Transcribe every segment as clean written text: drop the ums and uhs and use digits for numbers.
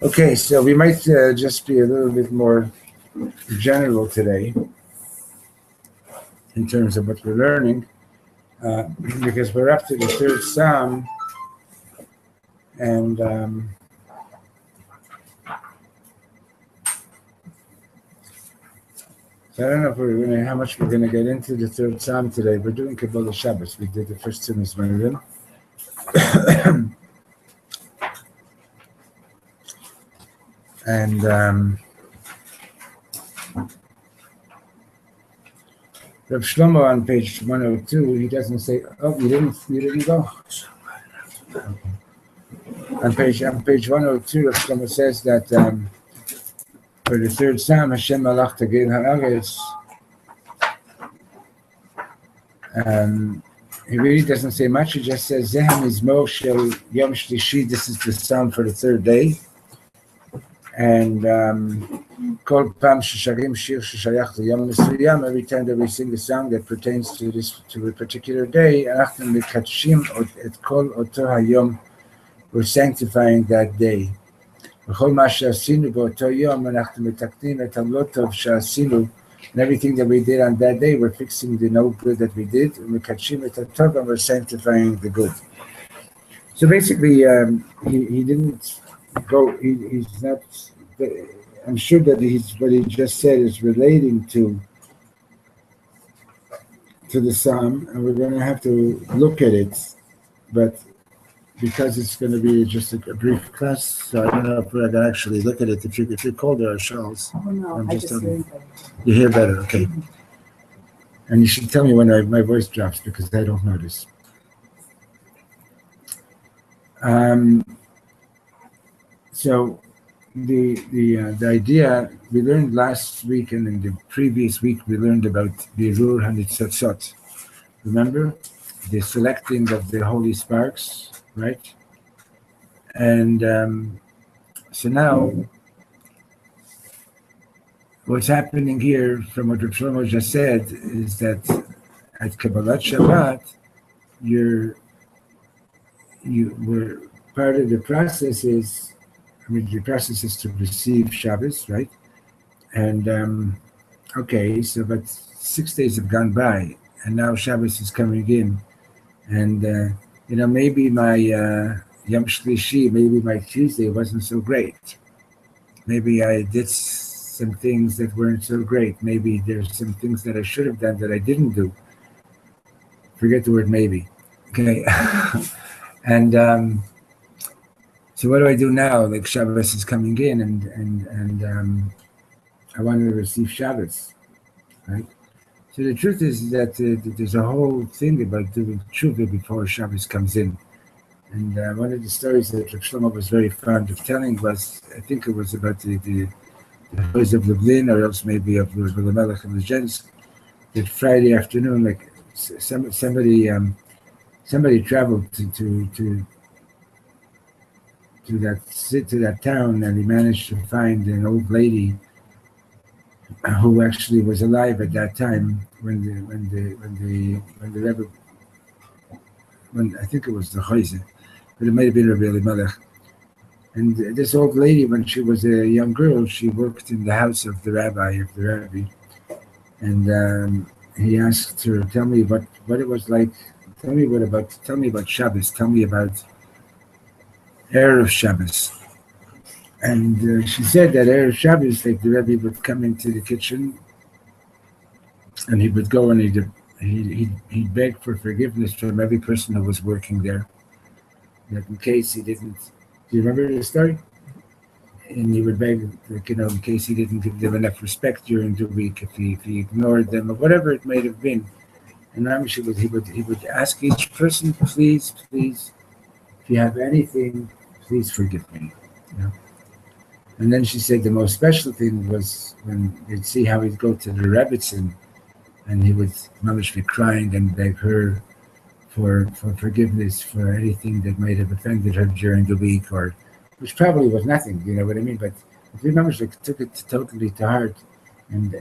Okay, so we might just be a little bit more general today in terms of what we're learning, because we're up to the third Psalm, and so I don't know if how much we're going to get into the third Psalm today. We're doing Kabbalat Shabbat. We did the first two Mizmarim. And Rav Shlomo on page 102, he doesn't say, oh, you didn't go? On page 102, Rav Shlomo says that for the third Psalm, Hashem Malach Tagil Ha'aretz, he really doesn't say much. He just says, Zehem Mizmor Shel Yom Shlishi, this is the Psalm for the third day. And Kol Pam Shesharim Shir Sheshayach Yom Mesuyam, every time that we sing a song that pertains to a particular day, Anachnu Mikatshim Et Kol Oto Hayom, we're sanctifying that day. V'chol Ma She'asinu B'oto Yom, Anachnu Mitaknim Et Hamlotov She'asinu, and everything that we did on that day, we're fixing the no good that we did, and Mikatshim Et Hatov, and we're sanctifying the good. So basically, he didn't go. He's not. I'm sure that what he just said is relating to the Psalm, and we're going to have to look at it. But because it's going to be just a brief class, so I don't know if we're going to actually look at it. If you're cold, there are shawls. Oh no, I just hear better. You hear better, okay. And you should tell me when my voice drops because I don't notice. So the idea we learned last week, and in the previous week we learned about Birur Hanitzotzot. Remember the selecting of the holy sparks, right? And so now, what's happening here, from what Rav Shlomo just said, is that at Kabbalat Shabbat, were part of the process is. The process is to receive Shabbos, right? And okay, so but 6 days have gone by, and now Shabbos is coming in, and maybe my Yom Shlishi, maybe my Tuesday wasn't so great. Maybe I did some things that weren't so great. Maybe there's some things that I should have done that I didn't do. Forget the word maybe. Okay, and. So what do I do now? Like Shabbos is coming in, and I want to receive Shabbos, right? So the truth is that there's a whole thing about doing tshuva before Shabbos comes in. And one of the stories that Rav Shlomo was very fond of telling was, I think it was about the stories of Lublin, or else maybe of Melech and Lezhensk, that Friday afternoon, like somebody traveled to that town, and he managed to find an old lady who actually was alive at that time when the Rebbe, when I think it was the Chayze, but it might have been Rabbi Elimelech. And this old lady, when she was a young girl, she worked in the house of the Rabbi, and he asked her, "Tell me what it was like. Tell me about Shabbos. Tell me about Erev Shabbos." And she said that Erev Shabbos, like the Rebbe would come into the kitchen, and he would go and he'd beg for forgiveness from every person who was working there, that in case he didn't. Do you remember the story? And he would beg, like, in case he didn't give them enough respect during the week, if he ignored them, or whatever it might have been. And he would ask each person, please, if you have anything, please forgive me. And then she said the most special thing was when they'd see how he'd go to the Rebbitzin, and he would mamish be crying and beg her for forgiveness for anything that might have offended her during the week, or which probably was nothing, you know what I mean? But if you mamish like took it totally to heart, and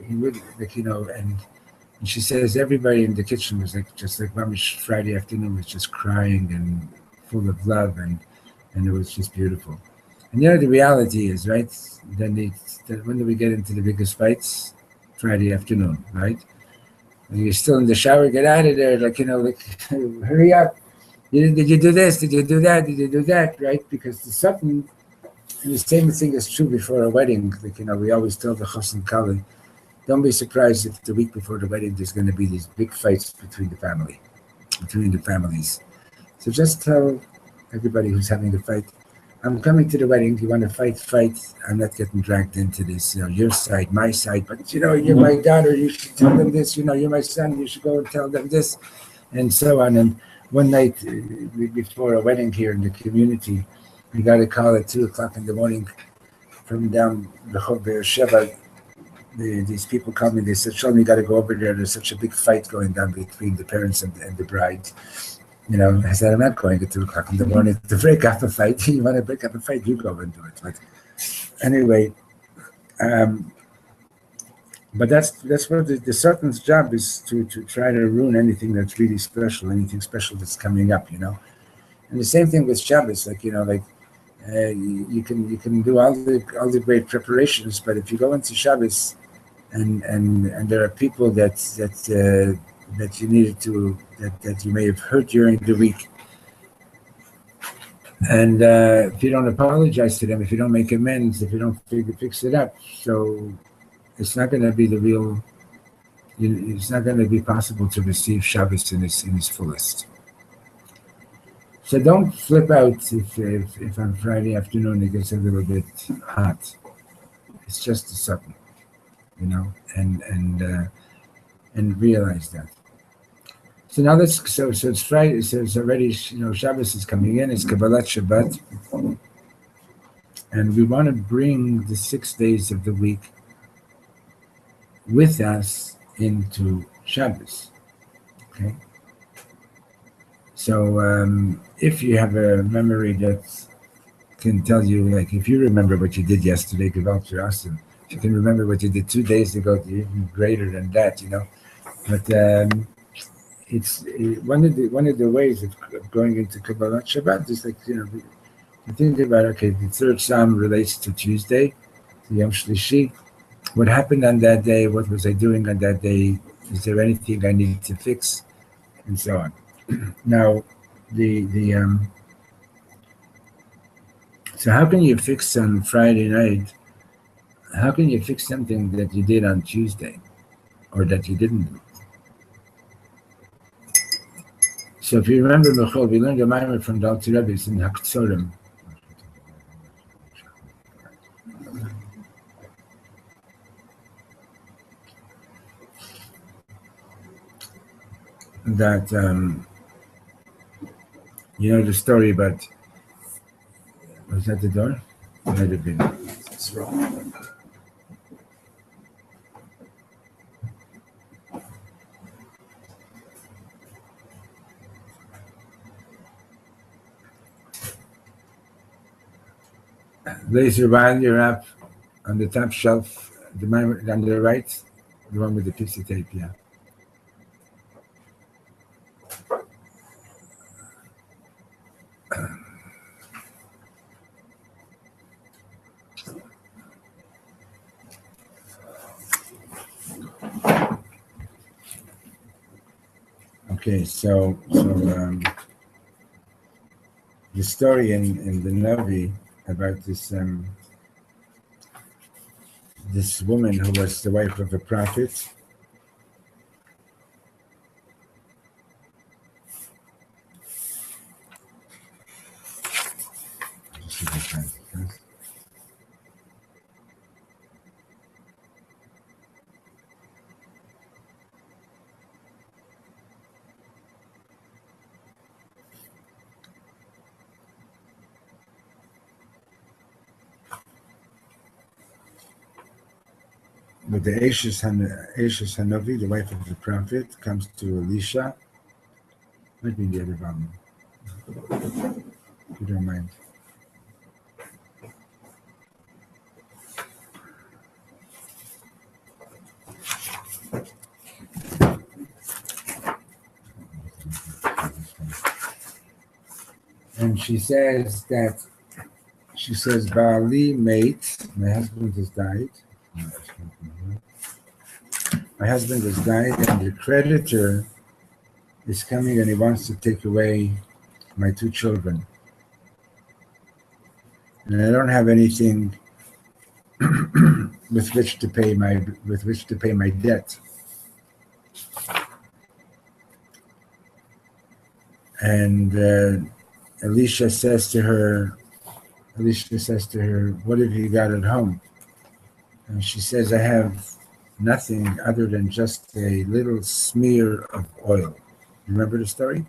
he would like and she says everybody in the kitchen was like just like mamish Friday afternoon was just crying and full of love, and it was just beautiful. And the reality is, right? When do we get into the biggest fights? Friday afternoon, right? When you're still in the shower, get out of there, like hurry up. Did you do this? Did you do that? Did you do that? Right? Because the something, and the same thing is true before a wedding. We always tell the chos and kala, don't be surprised if the week before the wedding there's going to be these big fights between the families. So just tell everybody who's having a fight, I'm coming to the wedding. You want to fight, fight. I'm not getting dragged into this. Your side, my side. But you're my daughter. You should tell them this. You're my son. You should go and tell them this, and so on. And one night before a wedding here in the community, we got a call at 2:00 in the morning from down the Be'er Sheva. These people called me. They said, "Shlomo, you got to go over there. There's such a big fight going down between the parents and the bride." I said, I'm not going at 2:00 in the morning to break up a fight. You want to break up a fight, you go and do it. But anyway, but that's what the Sultan's job is, to try to ruin anything that's really special, anything special that's coming up, And the same thing with Shabbos, you can do all the great preparations, but if you go into Shabbos and there are people that you needed to that you may have hurt during the week, and if you don't apologize to them, if you don't make amends, if you don't fix it up, so it's not going to be it's not going to be possible to receive Shabbos in its fullest. So don't flip out if on Friday afternoon it gets a little bit hot. It's just a something, and realize that. So now so it's Friday. So it's already Shabbos is coming in. It's Kabbalat Shabbat, and we want to bring the 6 days of the week with us into Shabbos. Okay. So if you have a memory that can tell you, like if you remember what you did yesterday, Gewalt für Awesome. If you can remember what you did 2 days ago, even greater than that, But it's one of the ways of going into Kabbalat Shabbat is you think about, okay, the third Psalm relates to Tuesday, to Yom Shlishi. What happened on that day? What was I doing on that day? Is there anything I need to fix? And so on. Now, so how can you fix on Friday night? How can you fix something that you did on Tuesday, or that you didn't do? So if you remember, Michal, we learned a mimer from Dal Rebbe's in Hakzorim. That the story about, was that the door? Might have been. It's wrong. Laser, while you're up on the top shelf, the mimer on the right, the one with the piece of tape, yeah. Okay, so the story in the Navi about this woman who was the wife of a prophet. But the Ashes Hanovi, the wife of the prophet, comes to Elisha. Might be in the other volume, if you don't mind. And she says, Baali mate, my husband has died. My husband has died, and the creditor is coming and he wants to take away my two children. And I don't have anything with which to pay my debt. And Elisha says to her, what have you got at home? And she says, I have nothing other than just a little smear of oil. Remember the story?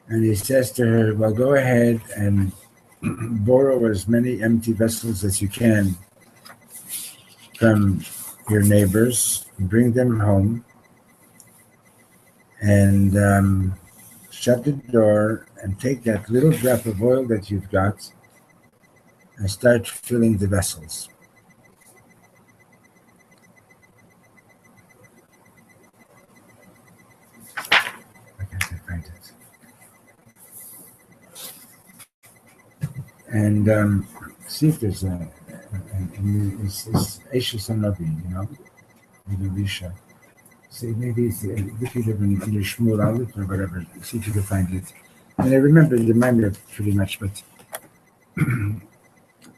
And he says to her, well, go ahead and borrow as many empty vessels as you can from your neighbors, bring them home, and shut the door and take that little drop of oil that you've got and start filling the vessels. I can't find it. And see if there's it's Ashes Hanavi, with Elisha. See, maybe it's if you live in Shmuel Aleph or whatever, see if you can find it. And I remember the memory pretty much, but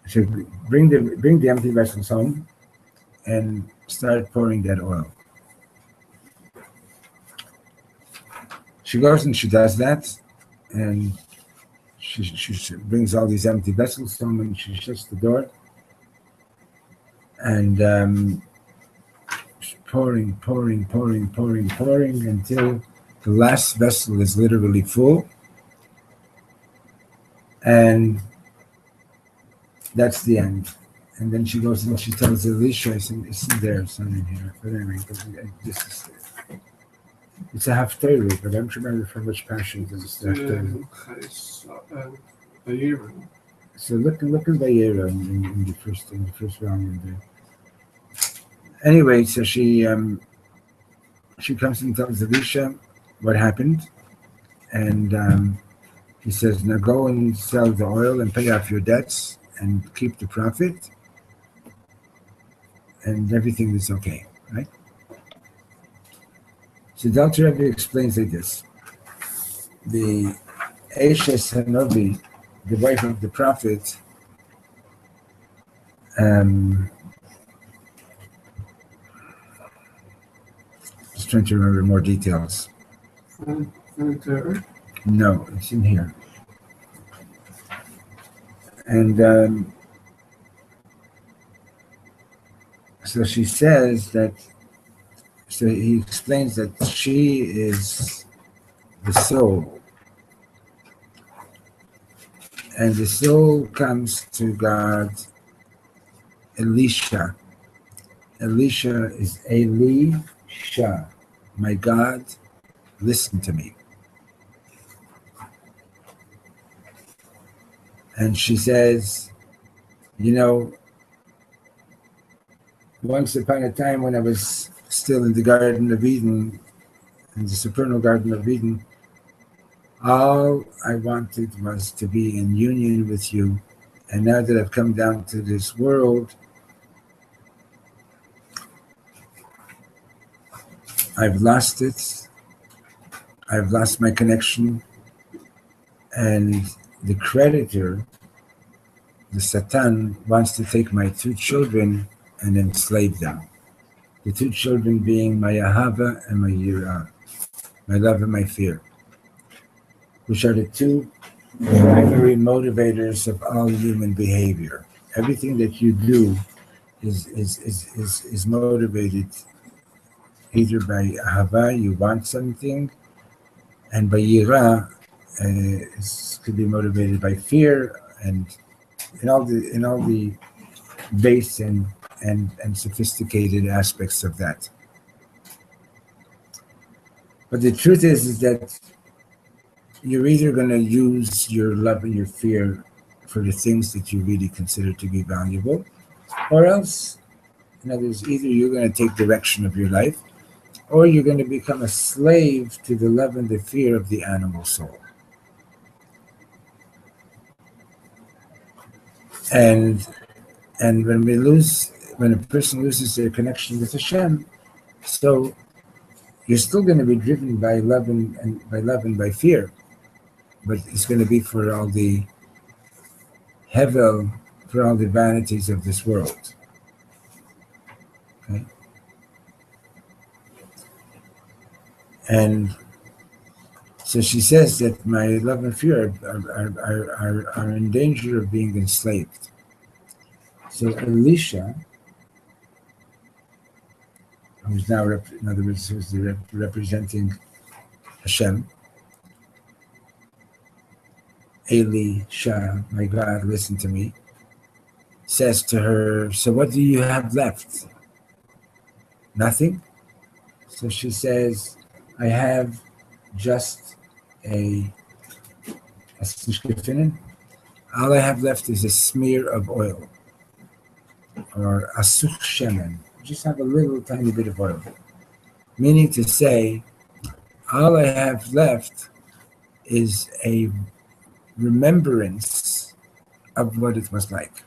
so bring the empty vessels home and start pouring that oil. She goes and she does that, and she brings all these empty vessels home, and she shuts the door, and pouring until the last vessel is literally full, and that's the end. And then she goes and she tells Elisha, it's in there, it's not in here. But anyway, it's a haftarah, but I don't remember from which passion it is. So look in Vayera in the first volume there. Anyway, so she comes and tells Elisha what happened, and he says, now go and sell the oil and pay off your debts and keep the profit, and everything is okay, right? So the Alter Rebbe explains like this: the Ashes Hanovi, the wife of the prophet, just trying to remember more details. No, it's in here. And so she says that, so he explains that she is the soul. And the soul comes to God, Elisha. Elisha is Elisha. My God, listen to me. And she says, once upon a time when I was still in the Garden of Eden, in the supernal Garden of Eden, all I wanted was to be in union with you. And now that I've come down to this world, I've lost it. I've lost my connection. And the creditor, the Satan, wants to take my two children and enslave them. The two children being my Ahava and my Yirah, my love and my fear, which are the two primary motivators of all human behavior. Everything that you do is motivated either by Ahava, you want something, and by Yirah, it could be motivated by fear, and in all the base and and sophisticated aspects of that. But the truth is that you're either going to use your love and your fear for the things that you really consider to be valuable, or else, in other words, either you're going to take direction of your life, or you're going to become a slave to the love and the fear of the animal soul. And when a person loses their connection with Hashem, so you're still going to be driven by love and by fear, but it's going to be for all the hevel, for all the vanities of this world. Okay? And so she says that my love and fear are in danger of being enslaved. So Elisha, who's now, in other words, who's representing Hashem, Elisha, my God, listen to me, says to her, so what do you have left? Nothing? So she says, I have just all I have left is a smear of oil, or asuch shemen. Just have a little tiny bit of oil. Meaning to say, all I have left is a remembrance of what it was like.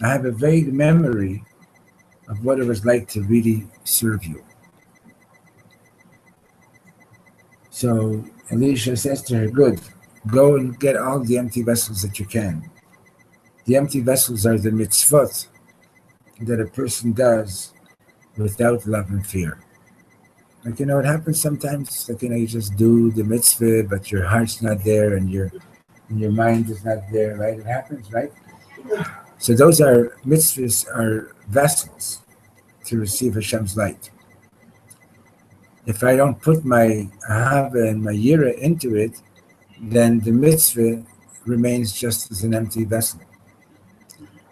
I have a vague memory of what it was like to really serve you. So Elisha says to her, good, go and get all the empty vessels that you can. The empty vessels are the mitzvot that a person does without love and fear. Like, it happens sometimes, like, you just do the mitzvah, but your heart's not there and your mind is not there, right? It happens, right? So those mitzvahs are vessels to receive Hashem's light. If I don't put my ahava and my yira into it, then the mitzvah remains just as an empty vessel.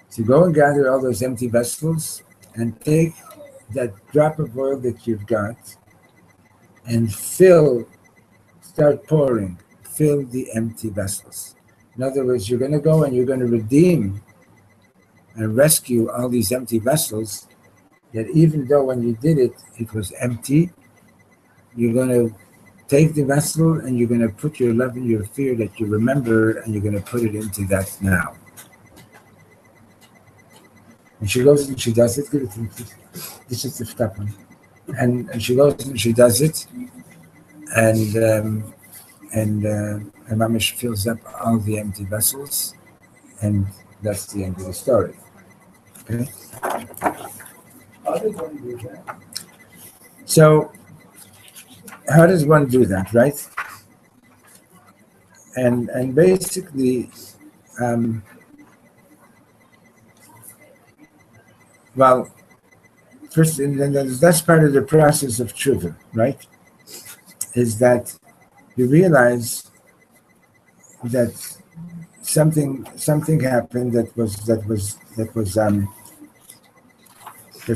So go and gather all those empty vessels and take that drop of oil that you've got and start pouring, fill the empty vessels. In other words, you're going to go and you're going to redeem and rescue all these empty vessels, that even though when you did it, it was empty, you're going to take the vessel and you're going to put your love and your fear that you remember, and you're going to put it into that now. And she goes and she does it. This is the top one. And she goes and she does it, and Mamish fills up all the empty vessels, and that's the end of the story. Okay. So, how does one do that, right? And basically, well, first, and that's part of the process of tshuva, right? Is that you realize that something happened that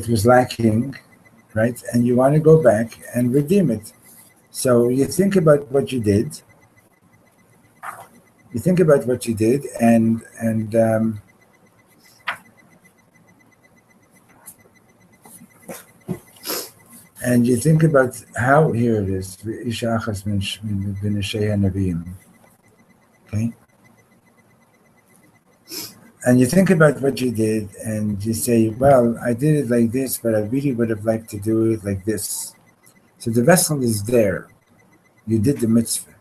was lacking, right? And you want to go back and redeem it. So you think about what you did. And you think about how, here it is, okay? And you think about what you did, and you say, well, I did it like this, but I really would have liked to do it like this. So the vessel is there. You did the mitzvah,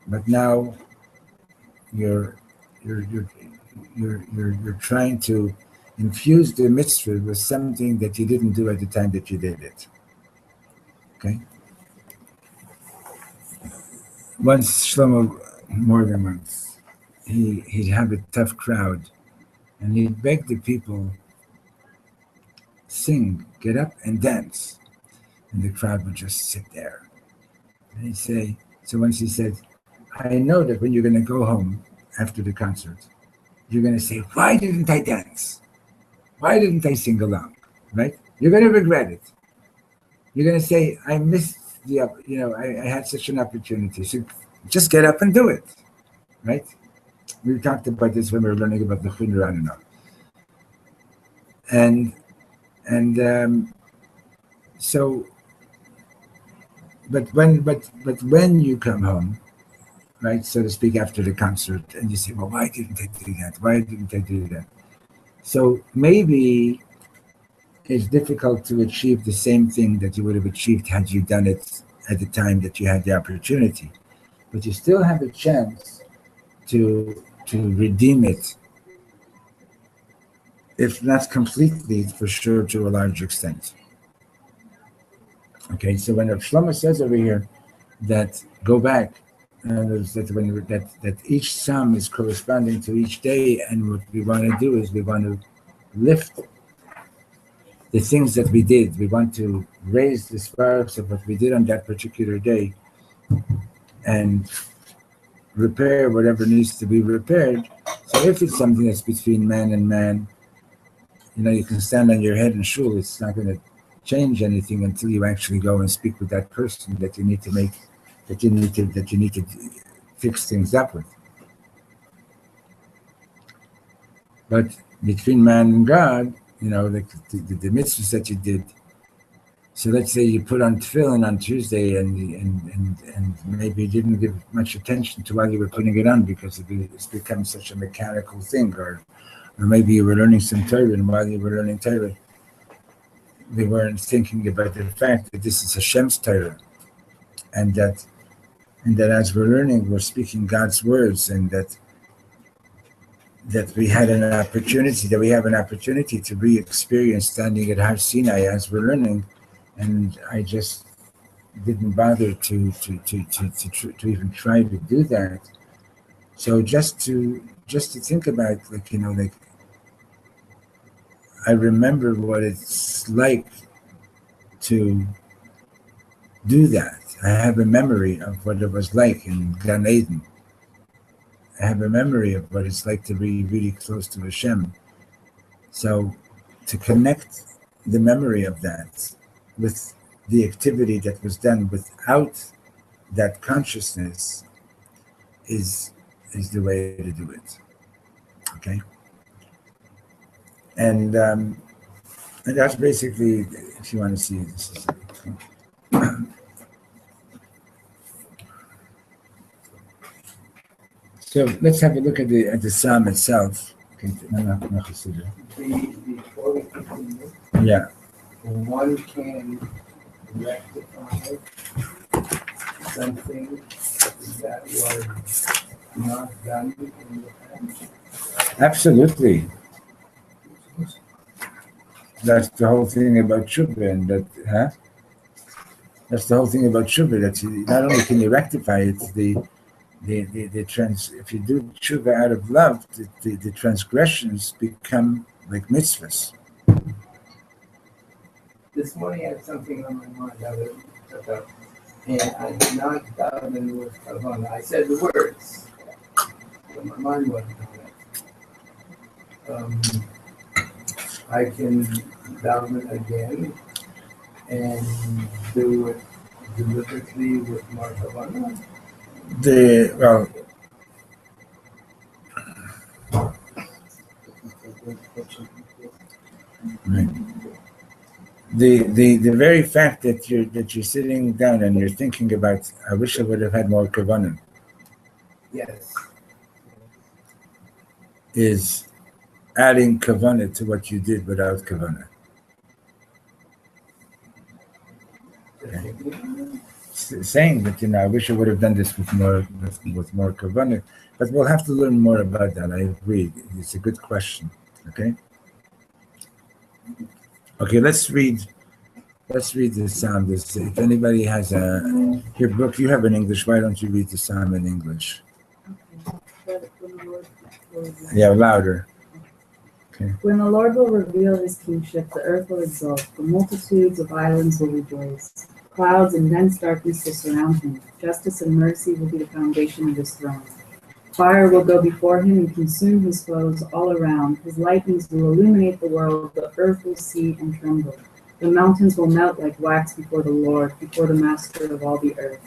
but now you're trying to infuse the mitzvah with something that you didn't do at the time that you did it. Okay. Once Shlomo, more than once, he'd have a tough crowd, and he'd beg the people, sing, get up and dance. And the crowd would just sit there. And he'd say, so once he said, I know that when you're going to go home after the concert, you're going to say, why didn't I dance? why didn't I sing along? Right? You're going to regret it. You're going to say, I missed I had such an opportunity. So just get up and do it. Right? We talked about this when we were learning about the Chumrah, I don't know. And so, but when you come home, right, so to speak, after the concert, and you say, well, why didn't I do that? Why didn't I do that? So maybe it's difficult to achieve the same thing that you would have achieved had you done it at the time that you had the opportunity. But you still have a chance to redeem it, if not completely, for sure to a large extent. Okay, so when Shlomo says over here that go back, that each psalm is corresponding to each day, and what we want to do is we want to lift the things that we did. We want to raise the sparks of what we did on that particular day and repair whatever needs to be repaired. So if it's something that's between man and man, you can stand on your head in shul. It's not going to change anything until you actually go and speak with that person that you need to fix things up with. But between man and God, the mitzvahs that you did. So let's say you put on tefillin on Tuesday and maybe you didn't give much attention to while you were putting it on because it's become such a mechanical thing, or maybe you were learning some Torah, and while you were learning Torah, we weren't thinking about the fact that this is Hashem's Torah, and that as we're learning, we're speaking God's words, and that we have an opportunity to re-experience standing at Har Sinai as we're learning, and I just didn't bother to even try to do that. So just to think about, I remember what it's like to do that. I have a memory of what it was like in Gan Eden. I have a memory of what it's like to be really close to Hashem. So to connect the memory of that with the activity that was done without that consciousness is the way to do it. Okay? And that's basically, if you want to see this. So let's have a look at the psalm itself. Okay. Before we continue, Yeah. one can rectify something that was not done in the past. Absolutely. That's the whole thing about Shubha, and that's the whole thing about Shubha. That not only can you rectify it, if you do tshuva out of love, the transgressions become like mitzvahs. This morning I had something on my mind about, and I did not dive into with Kabbalat. I said the words, but my mind wasn't on it. I can dive it again and do it deliberately with more Kabbalat. Right. The very fact that you're sitting down and you're thinking about, I wish I would have had more kavanah. Yes. Is adding kavanah to what you did without kavanah. Okay. Saying that I wish I would have done this with more kavanah, but we'll have to learn more about that. I agree. It's a good question. Okay, let's read the psalm. If anybody has your book, you have in English. Why don't you read the psalm in English? Yeah, louder. Okay. When the Lord will reveal his kingship, the earth will exult. The multitudes of islands will rejoice. Clouds and dense darkness will surround him. Justice and mercy will be the foundation of his throne. Fire will go before him and consume his foes all around. His lightnings will illuminate the world. The earth will see and tremble. The mountains will melt like wax before the Lord, before the Master of all the earth.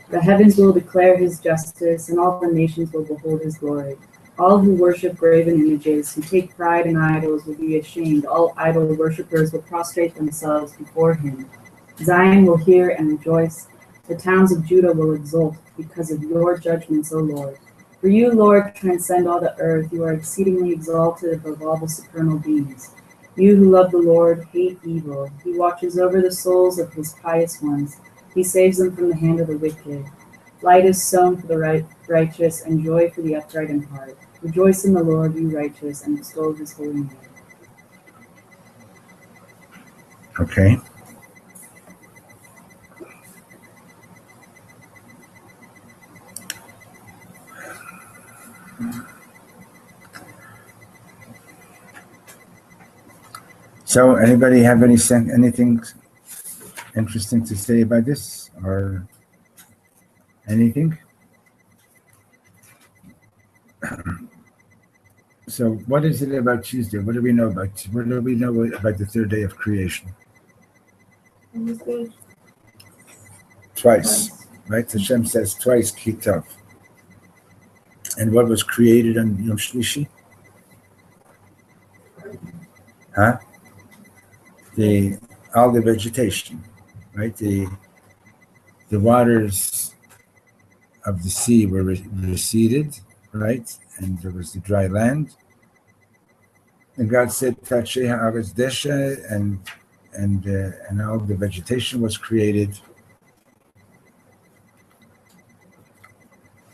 The heavens will declare his justice, and all the nations will behold his glory. All who worship graven images, who take pride in idols, will be ashamed. All idol worshippers will prostrate themselves before him. Zion will hear and rejoice. The towns of Judah will exult because of your judgments, O Lord. For you, Lord, transcend all the earth. You are exceedingly exalted above all the supernal beings. You who love the Lord hate evil. He watches over the souls of his pious ones. He saves them from the hand of the wicked. Light is sown for the righteous, and joy for the upright in heart. Rejoice in the Lord, you righteous, and extol his holy name. Okay. So, anybody have anything interesting to say about this, or anything? So, what is it about Tuesday? What do we know about? What do we know about the third day of creation? Twice, right? Hashem says twice, Kitov. And what was created on Yom Shlishi? Huh? All the vegetation, right? The waters of the sea were receded, right? And there was the dry land. And God said, "Tachei ha'aretz desha," and all the vegetation was created.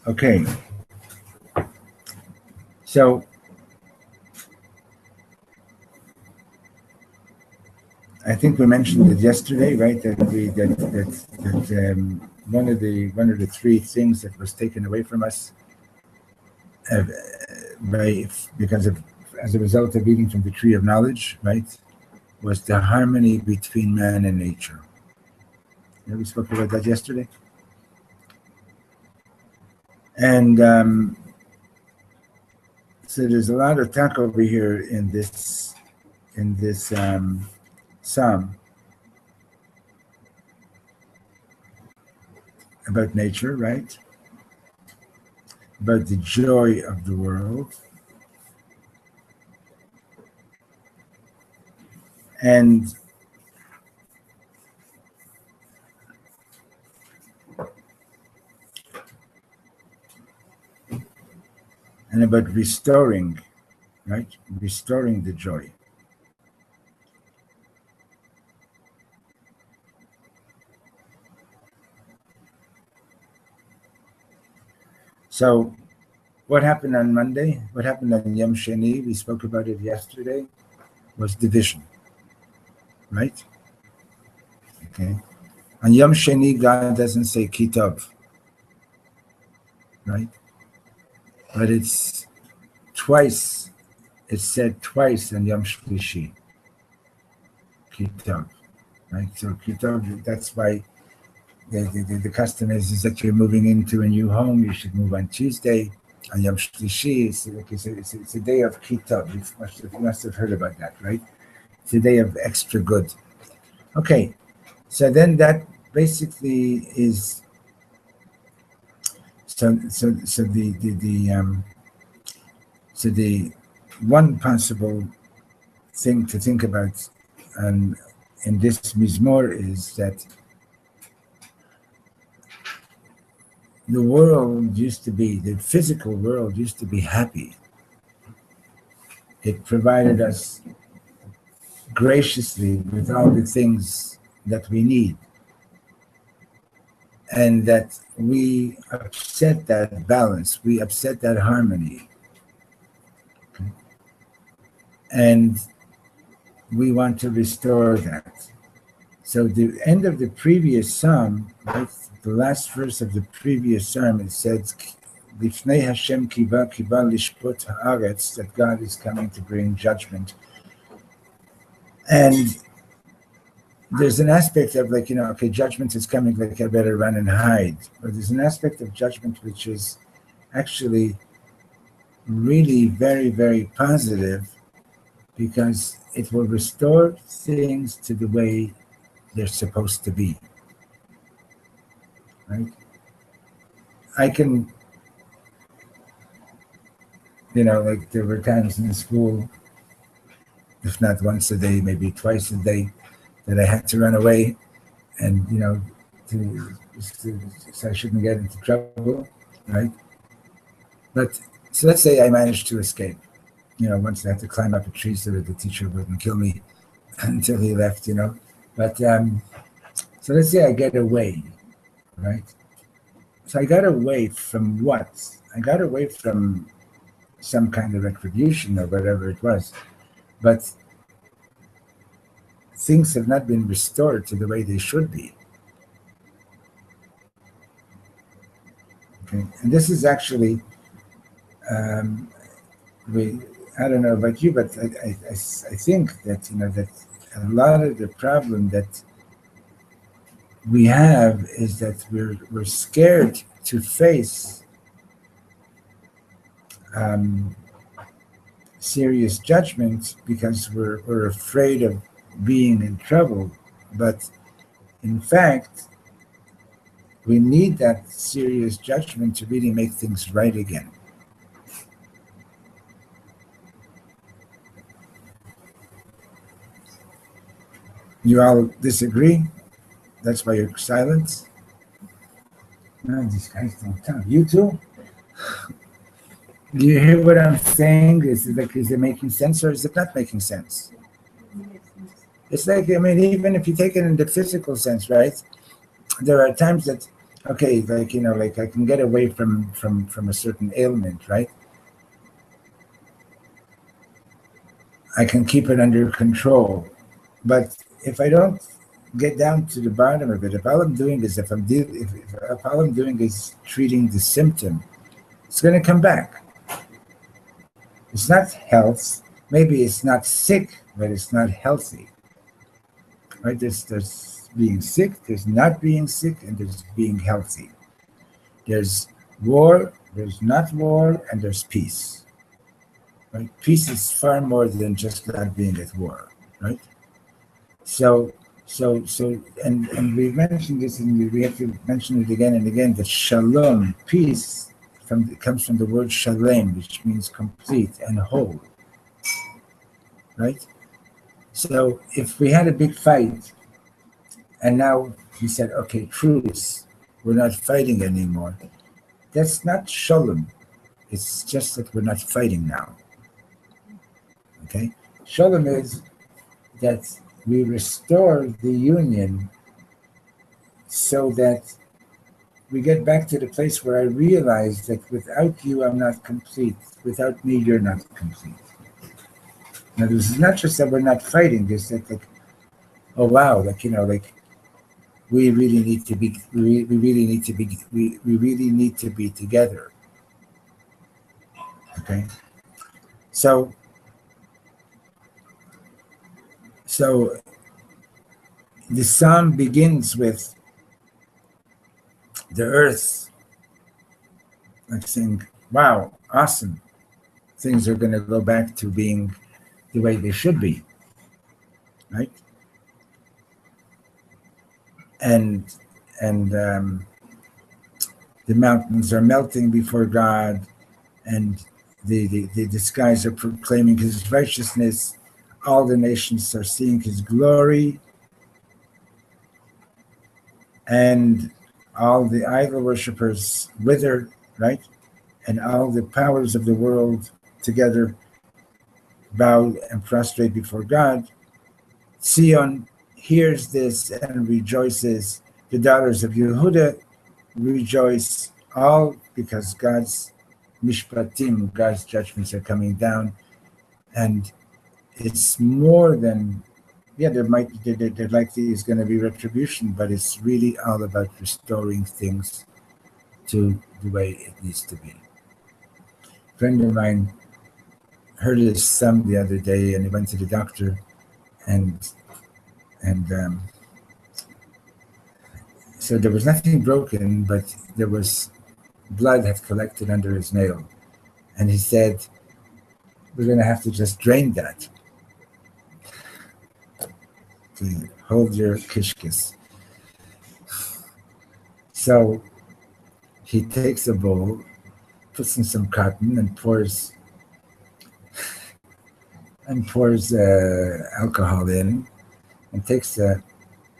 Okay. So I think we mentioned it yesterday, right? That one of the three things that was taken away from us as a result of eating from the tree of knowledge, right, was the harmony between man and nature. Yeah, we spoke about that yesterday, and so there's a lot of talk over here in this psalm about nature, right? About the joy of the world. And about restoring, right? Restoring the joy. So, what happened on Monday? What happened on Yom Sheni? We spoke about it yesterday. Was division, right? Okay. On Yom Sheni, God doesn't say Kitov, right? But it's twice. It's said twice on Yom Shlishi. Kitov, right? So Kitov. That's why the custom is that you're moving into a new home. You should move on Tuesday. On Yom Shlishi, it's a day of Kitov. You must have heard about that, right? It's a day of extra good. Okay, so then that basically is so the one possible thing to think about in this Mizmor is that the physical world used to be happy. It provided us graciously with all the things that we need. And that we upset that balance, we upset that harmony. Okay. And we want to restore that. So the end of the previous psalm, right, the last verse of the previous psalm, it says, Lifnei Hashem kiva lishpot haaretz, that God is coming to bring judgment. And there's an aspect of judgment is coming, I better run and hide. But there's an aspect of judgment which is actually really very, very positive, because it will restore things to the way they're supposed to be, right? I can, like there were times in school, if not once a day, maybe twice a day, that I had to run away, and so I shouldn't get into trouble, right? But so let's say I managed to escape. Once I had to climb up a tree so that the teacher wouldn't kill me until he left. But so let's say I get away, right? So I got away from what? I got away from some kind of retribution or whatever it was, but things have not been restored to the way they should be. Okay, and this is actually, I don't know about you, but I think that that a lot of the problem that we have is that we're scared to face serious judgment because we're afraid of being in trouble. But in fact, we need that serious judgment to really make things right again. You all disagree? That's why you're silent? No, these guys don't talk. You too? Do you hear what I'm saying? Is it making sense or is it not making sense? It's like, even if you take it in the physical sense, right? There are times that, okay, like I can get away from a certain ailment, right? I can keep it under control. But if I don't get down to the bottom of it, if all I'm doing is treating the symptom, it's going to come back. It's not health. Maybe it's not sick, but it's not healthy. Right? There's being sick, there's not being sick, and there's being healthy. There's war, there's not war, and there's peace. Right? Peace is far more than just not being at war. Right? So and we mentioned this, and we have to mention it again and again, that shalom, peace, comes from the word shalem, which means complete and whole. Right? So if we had a big fight, and now we said, okay, truce, we're not fighting anymore, that's not shalom. It's just that we're not fighting now. Okay? Shalom is that we restore the union so that we get back to the place where I realize that without you, I'm not complete. Without me, you're not complete. Now, this is not just that we're not fighting. It's that, oh wow, we really need to be. We really need to be. We really need to be together. Okay. So the psalm begins with the earth, like saying, wow, awesome. Things are going to go back to being the way they should be, right? And the mountains are melting before God, and the skies are proclaiming his righteousness. All the nations are seeing his glory, and all the idol worshippers wither, right? And all the powers of the world together bow and prostrate before God. Zion hears this and rejoices. The daughters of Yehuda rejoice, all because God's mishpatim, God's judgments are coming down. And it's more than, there likely is going to be retribution, but it's really all about restoring things to the way it needs to be. A friend of mine heard his son the other day, and he went to the doctor, and so there was nothing broken, but there was blood had collected under his nail. And he said, we're going to have to just drain that. So hold your kishkis. So he takes a bowl, puts in some cotton, and pours alcohol in, and takes a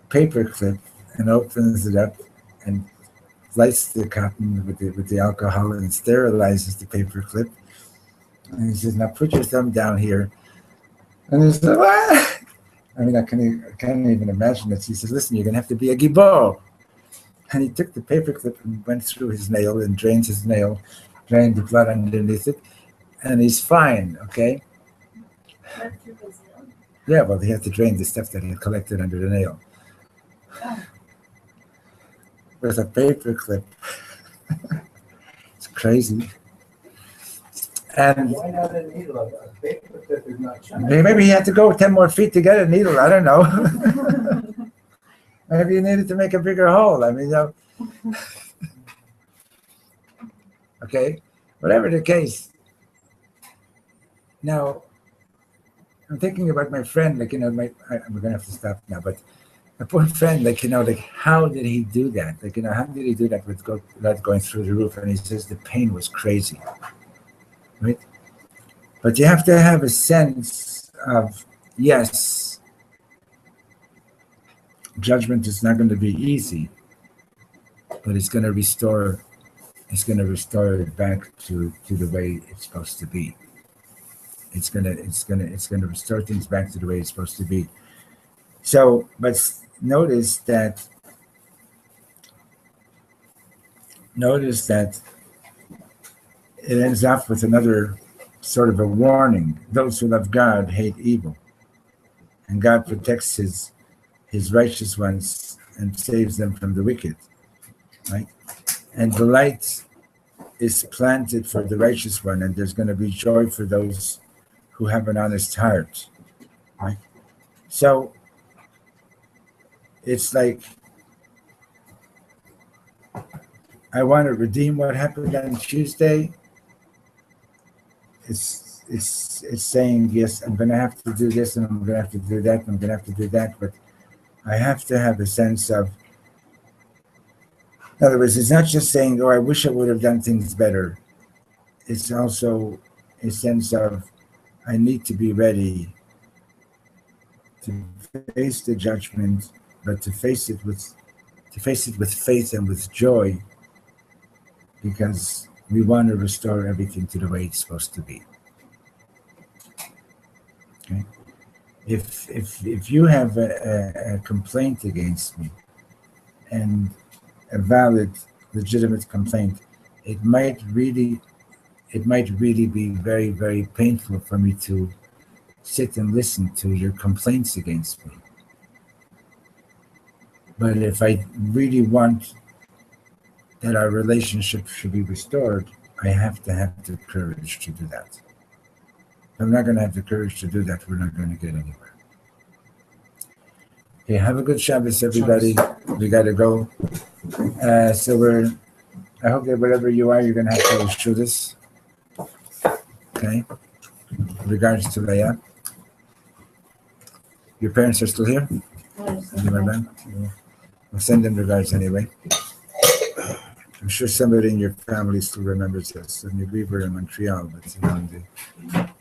paper clip and opens it up and lights the cotton with the alcohol and sterilizes the paper clip. And he says, now put your thumb down here. And he said, what? I mean, I can't even imagine it. He says, listen, you're going to have to be a gibor. And he took the paper clip and went through his nail and drained his nail, drained the blood underneath it, and he's fine, okay? Yeah, well, he had to drain the stuff that he had collected under the nail. With a paper clip. It's crazy. And why not a needle? A paper clip is not sharp. maybe he had to go 10 more feet to get a needle. I don't know. Maybe he needed to make a bigger hole. I mean, okay, whatever the case. Now, I'm thinking about my friend, like, we're going to have to stop now, but my poor friend, like, how did he do that? Like, how did he do that without going through the roof? And he says the pain was crazy, right? But you have to have a sense of, yes, judgment is not going to be easy, but it's going to restore it back to the way it's supposed to be. It's going to restore things back to the way it's supposed to be. So, but notice that it ends up with another sort of a warning. Those who love God hate evil, and God protects his righteous ones and saves them from the wicked, right? And the light is planted for the righteous one, and there's going to be joy for those who have an honest heart, right? So it's like, I want to redeem what happened on Tuesday. It's saying, yes, I'm going to have to do this, and I'm going to have to do that, and I'm going to have to do that, but I have to have a sense of, in other words, it's not just saying, oh, I wish I would have done things better. It's also a sense of, I need to be ready to face the judgment, but to face it with faith and with joy, because we want to restore everything to the way it's supposed to be. Okay? If you have a complaint against me, and a valid, legitimate complaint, it might really be very, very painful for me to sit and listen to your complaints against me. But if I really want that our relationship should be restored, I have to have the courage to do that. If I'm not going to have the courage to do that, we're not going to get anywhere. Okay, have a good Shabbos, everybody. We got to go. I hope that wherever you are, you're going to have to shoot us. Okay. Regards to Leah. Your parents are still here? I'll send them regards anyway. I'm sure somebody in your family still remembers us. I mean, we were in Montreal, but